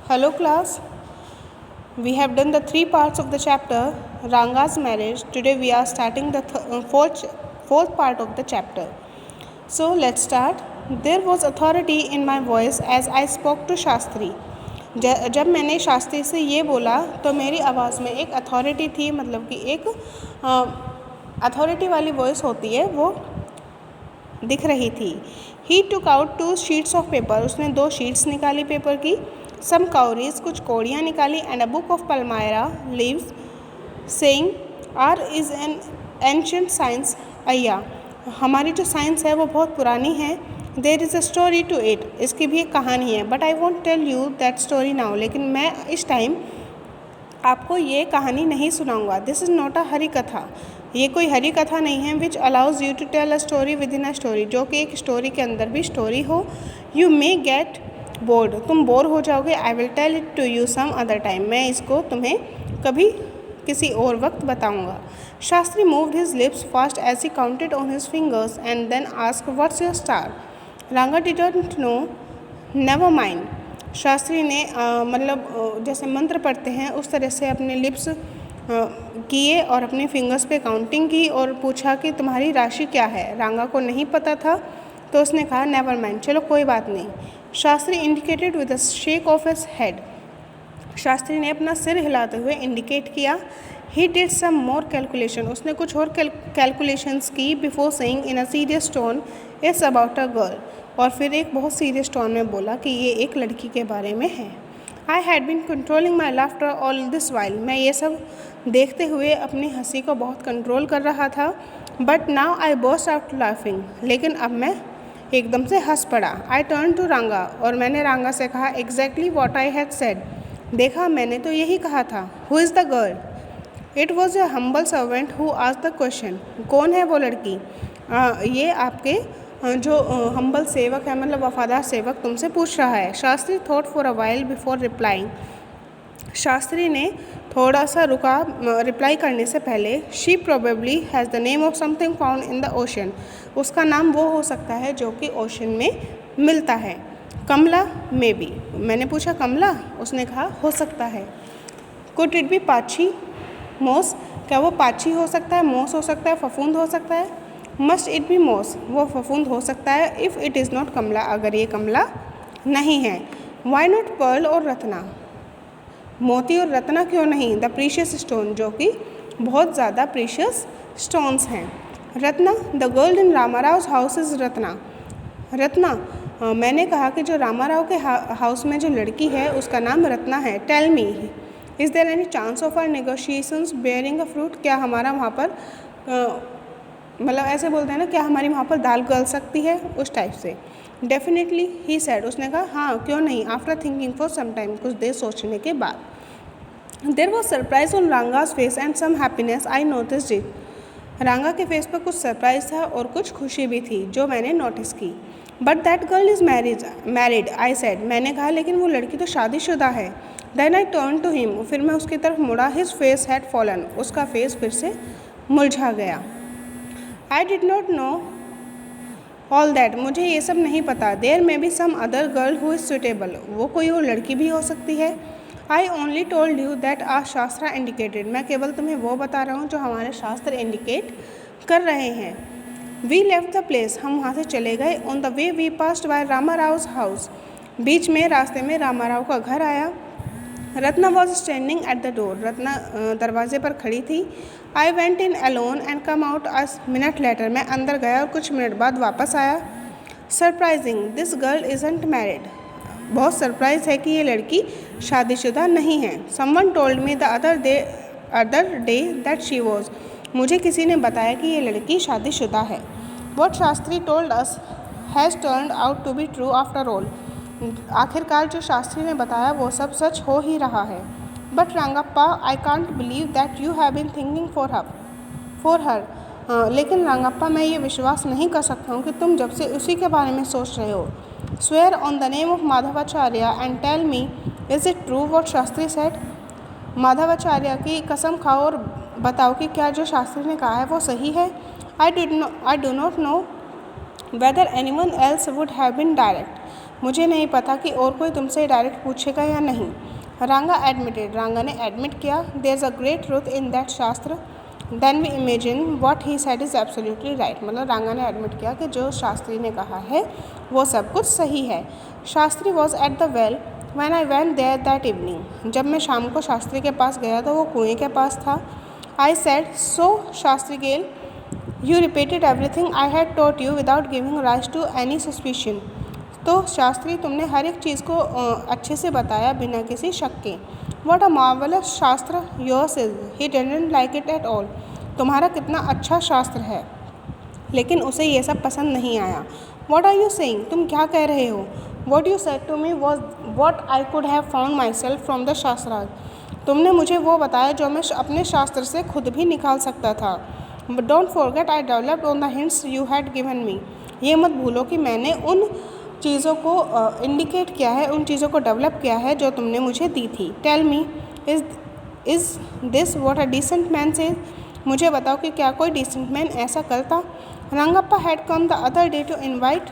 Hello class, we have done the 3 parts of the chapter Ranga's marriage. Today we are starting the fourth part of the chapter. So let's start. There was authority in my voice as I spoke to Shastri. जब मैंने शास्त्री से ये बोला तो मेरी आवाज़ में एक अथॉरिटी थी, मतलब कि एक अथॉरिटी वाली वॉइस होती है वो दिख रही थी. He took out 2 sheets of paper. उसने 2 शीट्स निकाली पेपर की. Some cowries, कुछ कौड़ियाँ निकाली. And a book of Palmyra leaves saying R is an ancient science. अय्या, हमारी जो साइंस है वो बहुत पुरानी है. There is a story to it. इसकी भी एक कहानी है. But I won't tell you that story now. लेकिन मैं इस टाइम आपको ये कहानी नहीं सुनाऊंगा. This is not a Hari Katha. ये कोई हरी कथा नहीं है. Which allows you to tell a story within a story, जो कि एक स्टोरी के अंदर भी स्टोरी हो. यू मे गेट बोर्ड, तुम बोर हो जाओगे. I will tell it to you some other time, मैं इसको तुम्हें कभी किसी और वक्त बताऊँगा. Shastri moved his lips fast as he counted on his fingers and then asked what's your star. Ranga didn't know. Never mind. Shastri ने मतलब जैसे मंत्र पढ़ते हैं उस तरह से अपने लिप्स किए और अपने फिंगर्स पे काउंटिंग की और पूछा कि तुम्हारी राशि क्या है. रांगा को नहीं पता था तो उसने कहा नेवर माइंड, चलो कोई बात नहीं. Shastri indicated with a shake of his head. Shastri ने अपना सिर हिलाते हुए इंडिकेट किया. He did some more calculation. उसने कुछ और कैलकुलेशंस की. Before saying in a serious tone it's about a girl. और फिर एक बहुत सीरियस टोन में बोला कि ये एक लड़की के बारे में है. I had been controlling my laughter all this while. मैं ये सब देखते हुए अपनी हंसी को बहुत कंट्रोल कर रहा था. But now I burst out laughing. लेकिन अब मैं एकदम से हंस पड़ा. आई टर्न टू रांगा. और मैंने रांगा से कहा exactly what I had said. देखा, मैंने तो यही कहा था. Who is the girl. It was a humble servant who asked the question. कौन है वो लड़की. ये आपके जो हम्बल सेवक है, मतलब वफादार सेवक तुमसे पूछ रहा है. Shastri thought for a while before replying. Shastri ने थोड़ा सा रुका रिप्लाई करने से पहले. She probably has the name of something found in the ocean. उसका नाम वो हो सकता है जो कि ओशन में मिलता है. कमला मे बी. मैंने पूछा कमला. उसने कहा हो सकता है. कुड इट बी पाछी मोस. क्या वो पाछी हो सकता है, मोस हो सकता है, फफूंद हो सकता है. मस्ट इट बी मोस. वो फफूंद हो सकता है. इफ़ इट इज़ नॉट कमला, अगर ये कमला नहीं है. वाई नॉट पर्ल और रत्ना. मोती और रत्ना क्यों नहीं. द प्रीशियस स्टोन, जो कि बहुत ज़्यादा प्रीशियस स्टोन्स हैं. Ratna. The girl in Ramarao house is Ratna. Ratna. मैंने कहा कि जो रामाराव के हाउस में जो लड़की है उसका नाम रत्ना है. Tell me, is there any chance of our negotiations bearing a fruit. क्या हमारा वहाँ पर मतलब ऐसे बोलते हैं ना, क्या हमारी वहाँ पर दाल गल सकती है, उस टाइप से. Definitely he said. उसने कहा हाँ क्यों नहीं. After thinking for some time, कुछ देर सोचने के बाद. There was surprise on Ranga's face and some happiness I noticed it. Ranga के फेस पर कुछ सरप्राइज था और कुछ खुशी भी थी जो मैंने नोटिस की. But that girl is married I said. मैंने कहा लेकिन वो लड़की तो शादीशुदा है. Then I turn to him. फिर मैं उसकी तरफ मुड़ा. His face had fallen. उसका फेस फिर से मुरझा गया. I did not know all that. मुझे ये सब नहीं पता. There may be some other girl who is suitable. वो कोई और लड़की भी हो सकती है. I only told you that are शास्त्र इंडिकेटेड. मैं केवल तुम्हें वो बता रहा हूँ जो हमारे शास्त्र इंडिकेट कर रहे हैं. We left the place. हम वहाँ से चले गए. On the way we passed by Ramarao house. बीच में रास्ते में रामाराव का घर आया. Ratna was standing at the door. Ratna दरवाजे पर खड़ी थी. I went in alone and come out a minute later. मैं अंदर गया और कुछ मिनट बाद वापस आया. Surprising, this girl isn't married. बहुत सरप्राइज है कि ये लड़की शादीशुदा नहीं है. Someone told me the other day that she was. मुझे किसी ने बताया कि ये लड़की शादीशुदा है. What Shastri told us has turned out to be true after all. आखिरकार जो शास्त्री ने बताया वो सब सच हो ही रहा है. But Rangappa, I can't believe that you have been thinking for her. लेकिन रांगप्पा, मैं ये विश्वास नहीं कर सकता हूँ कि तुम जब से उसी के बारे में सोच रहे हो. Swear on the name of Madhavacharya and tell me is it true what Shastri said. Madhavacharya की कसम खाओ और बताओ कि क्या जो शास्त्री ने कहा है वो सही है. I do not know whether anyone else would have been direct. मुझे नहीं पता कि और कोई तुमसे डायरेक्ट पूछेगा या नहीं। रांगा एडमिटेड, रांगा ने एडमिट किया, there is a great truth in that shastra then we imagine what he said is absolutely right. मतलब रांगा ने एडमिट किया कि जो शास्त्री ने कहा है वो सब कुछ सही है। Shastri was at the well when I went there that evening, जब मैं शाम को शास्त्री के पास गया तो वो कुएं के पास था। आई सेड सो शास्त्री गेल you repeated everything I had taught you without giving rise to any suspicion. तो शास्त्री तुमने हर एक चीज़ को अच्छे से बताया बिना किसी शक के। व्हाट अ मार्वलस शास्त्र yours is, he didn't like it at all. तुम्हारा कितना अच्छा शास्त्र है, लेकिन उसे ये सब पसंद नहीं आया। व्हाट आर यू सेइंग, तुम क्या कह रहे हो। What you said to me was what I could have found myself from the shastras. तुमने मुझे वो बताया जो मैं अपने शास्त्र से खुद भी निकाल सकता था। Don't forget I developed on the hints you had given me. ये मत भूलो कि मैंने उन चीज़ों को इंडिकेट किया है, उन चीज़ों को डेवलप किया है जो तुमने मुझे दी थी। Tell me is this what a decent man says. मुझे बताओ कि क्या कोई डिसेंट मैन ऐसा करता। Rangappa had come the other day to invite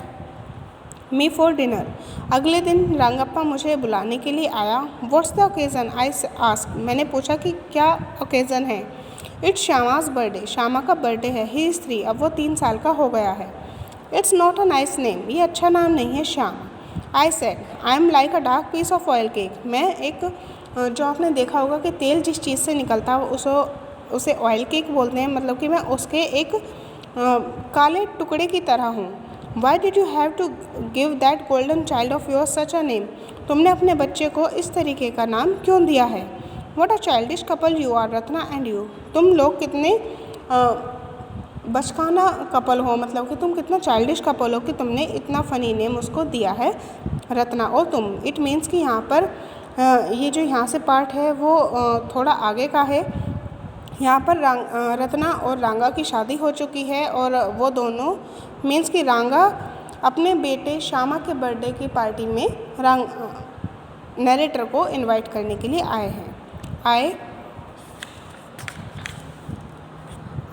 me for dinner. अगले दिन रंगप्पा मुझे बुलाने के लिए आया। What's the occasion I ask, मैंने पूछा कि क्या ओकेज़न है। इट्स श्यामाज बर्थडे, श्यामा का बर्थडे है। ही इज़ 3, अब वो 3 साल का हो गया है। It's not a nice name, ये अच्छा नाम नहीं है Shyam. I said I am like a dark piece of oil cake. मैं एक जो आपने देखा होगा कि तेल जिस चीज़ से निकलता है उसे ऑयल केक बोलते हैं, मतलब कि मैं उसके एक काले टुकड़े की तरह हूँ। Why did you have to give that golden child of your such a name. तुमने अपने बच्चे को इस तरीके का नाम क्यों दिया है। What a childish couple you are Ratna and you. तुम लोग कितने बचकाना कपल हो, मतलब कि तुम कितना चाइल्डिश कपल हो कि तुमने इतना फ़नी नेम उसको दिया है रत्ना और तुम। इट मीन्स कि यहाँ पर ये जो यहाँ से पार्ट है वो थोड़ा आगे का है। यहाँ पर रत्ना और रांगा की शादी हो चुकी है और वो दोनों मीन्स कि रांगा अपने बेटे श्यामा के बर्थडे की पार्टी में नरेटर को इनवाइट करने के लिए आए हैं।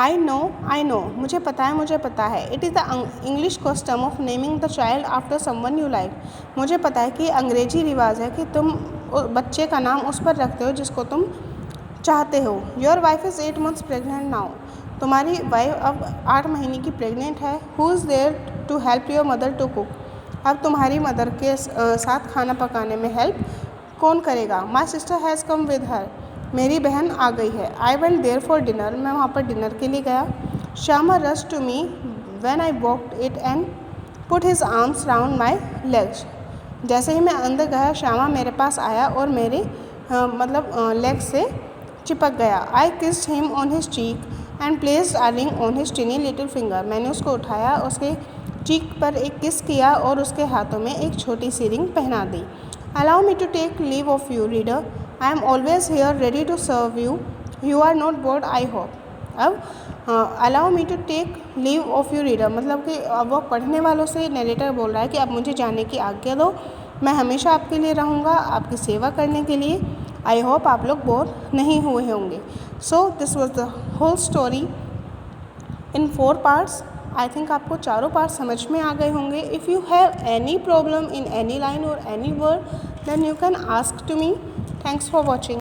आई नो, मुझे पता है। It is the English custom of naming the child after someone you like. मुझे पता है कि अंग्रेजी रिवाज है कि तुम बच्चे का नाम उस पर रखते हो जिसको तुम चाहते हो। Your wife is 8 months pregnant now. तुम्हारी वाइफ अब 8 महीने की प्रेग्नेंट है। Who is there to help your mother to cook. अब तुम्हारी मदर के साथ खाना पकाने में हेल्प कौन करेगा। My sister has come with her. मेरी बहन आ गई है। I went there for dinner, मैं वहाँ पर डिनर के लिए गया। Shyama rush to me when I walked it and put his arms round my legs. जैसे ही मैं अंदर गया श्यामा मेरे पास आया और मेरे लेग से चिपक गया। I kissed him on his cheek and placed a ring on his टिनी little finger. मैंने उसको उठाया, उसके चीक पर एक किस किया और उसके हाथों में एक छोटी सी रिंग पहना दी। Allow me to take leave of you reader, I am always here ready to serve you. You are not bored I hope. अब allow me to take leave of you reader, मतलब कि वो पढ़ने वालों से narrator बोल रहा है कि अब मुझे जाने की आज्ञा दो, मैं हमेशा आपके लिए रहूँगा, आपकी सेवा करने के लिए। आई होप आप लोग बोर नहीं हुए होंगे। So this was the whole story in 4 parts। I think आपको चारों पार्ट समझ में आ गए होंगे। If you have any problem in any line or any word then you can ask to me. Thanks for watching.